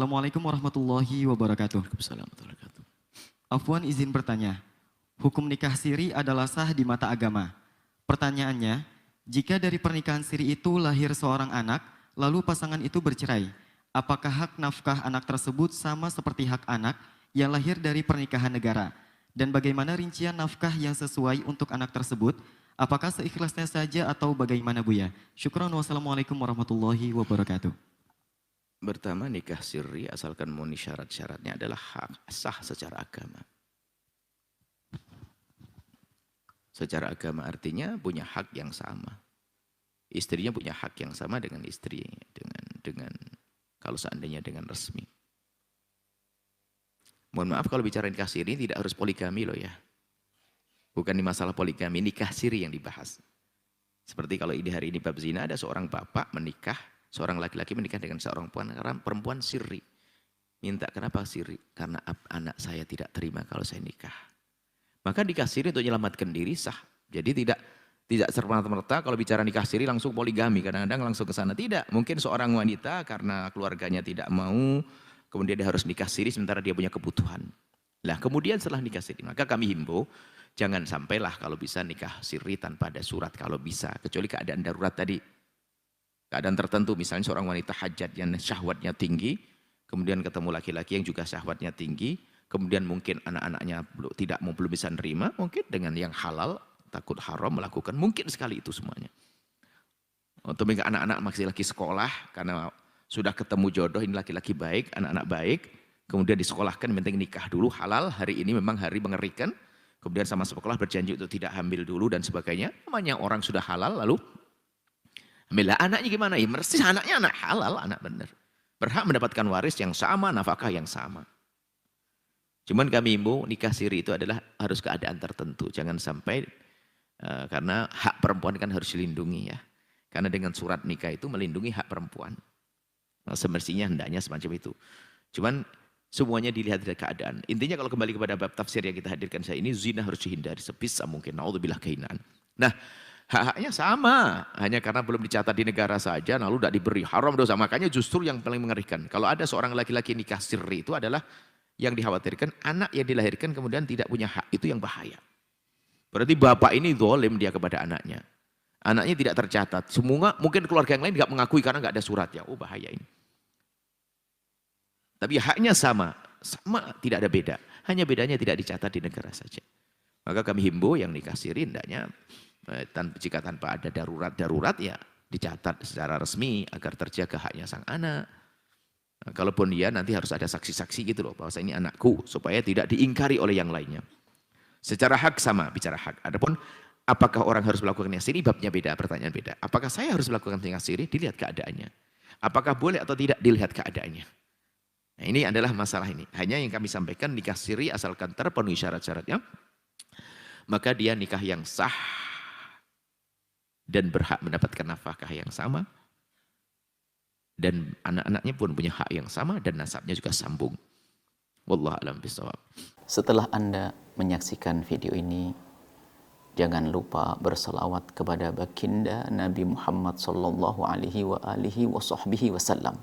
Assalamualaikum warahmatullahi wabarakatuh. Waalaikumsalam warahmatullahi wabarakatuh. Afwan izin bertanya, hukum nikah siri adalah sah di mata agama. Pertanyaannya, jika dari pernikahan siri itu lahir seorang anak, lalu pasangan itu bercerai, apakah hak nafkah anak tersebut sama seperti hak anak yang lahir dari pernikahan negara? Dan bagaimana rincian nafkah yang sesuai untuk anak tersebut? Apakah seikhlasnya saja atau bagaimana Buya? Syukran, wassalamualaikum warahmatullahi wabarakatuh. Pertama, nikah siri asalkan memenuhi syarat-syaratnya adalah hak sah secara agama. Secara agama artinya punya hak yang sama. Istrinya punya hak yang sama dengan istri, dengan kalau seandainya dengan resmi. Mohon maaf kalau bicara nikah siri tidak harus poligami loh ya. Bukan di masalah poligami, nikah siri yang dibahas. Seperti kalau ini hari ini bab zina, ada seorang bapak menikah, seorang laki-laki menikah dengan seorang perempuan siri. Minta kenapa siri? Karena anak saya tidak terima kalau saya nikah. Maka nikah siri untuk menyelamatkan diri sah. Jadi tidak serta-merta kalau bicara nikah siri langsung poligami. Kadang-kadang langsung ke sana. Tidak. Mungkin seorang wanita karena keluarganya tidak mau, kemudian dia harus nikah siri sementara dia punya kebutuhan. Nah kemudian setelah nikah siri, maka kami himbau, jangan sampailah kalau bisa nikah siri tanpa ada surat kalau bisa. Kecuali keadaan darurat tadi. Keadaan tertentu, misalnya seorang wanita hajat yang syahwatnya tinggi, kemudian ketemu laki-laki yang juga syahwatnya tinggi, kemudian mungkin anak-anaknya belum bisa nerima, mungkin dengan yang halal, takut haram melakukan, mungkin sekali itu semuanya. Untuk anak-anak masih lagi sekolah, karena sudah ketemu jodoh, ini laki-laki baik, anak-anak baik, kemudian disekolahkan, penting nikah dulu, halal, hari ini memang hari mengerikan, kemudian sama sekolah berjanji untuk tidak hamil dulu dan sebagainya, namanya orang sudah halal, lalu hamil. Anaknya gimana? Ya mesti anaknya anak halal, anak benar. Berhak mendapatkan waris yang sama, nafkah yang sama. Cuman kami himbau nikah siri itu adalah harus keadaan tertentu. Jangan sampai, karena hak perempuan kan harus dilindungi ya. Karena dengan surat nikah itu melindungi hak perempuan. Nah, semestinya hendaknya semacam itu. Cuman semuanya dilihat dari keadaan. Intinya kalau kembali kepada bab tafsir yang kita hadirkan saya ini, zina harus dihindari sebisa mungkin. Naudzubillah kehinaan. Nah, hak-haknya sama. Hanya karena belum dicatat di negara saja, lalu tidak diberi haram dosa. Makanya justru yang paling mengerikan. Kalau ada seorang laki-laki nikah siri itu adalah yang dikhawatirkan anak yang dilahirkan kemudian tidak punya hak, itu yang bahaya. Berarti bapak ini zalim dia kepada anaknya. Anaknya tidak tercatat. Semua mungkin keluarga yang lain tidak mengakui karena tidak ada suratnya. Oh bahaya ini. Tapi haknya sama, tidak ada beda. Hanya bedanya tidak dicatat di negara saja. Maka kami himbau yang nikah siri hendaknya jika tanpa ada darurat ya dicatat secara resmi agar terjaga haknya sang anak. Nah, kalaupun dia nanti harus ada saksi-saksi gitu loh, bahwa ini anakku, supaya tidak diingkari oleh yang lainnya. Secara hak sama, bicara hak. Adapun apakah orang harus melakukan nikah siri, babnya beda, pertanyaan beda. Apakah saya harus melakukan nikah siri, dilihat keadaannya. Apakah boleh atau tidak, dilihat keadaannya. Nah ini adalah masalah ini. Hanya yang kami sampaikan, nikah siri asalkan terpenuhi syarat-syaratnya, maka dia nikah yang sah, dan berhak mendapatkan nafkah yang sama, dan anak-anaknya pun punya hak yang sama dan nasabnya juga sambung. Wallahu a'lam bishawab. Setelah Anda menyaksikan video ini, jangan lupa berselawat kepada baginda Nabi Muhammad sallallahu alaihi wa alihi wa sahbihi wasallam.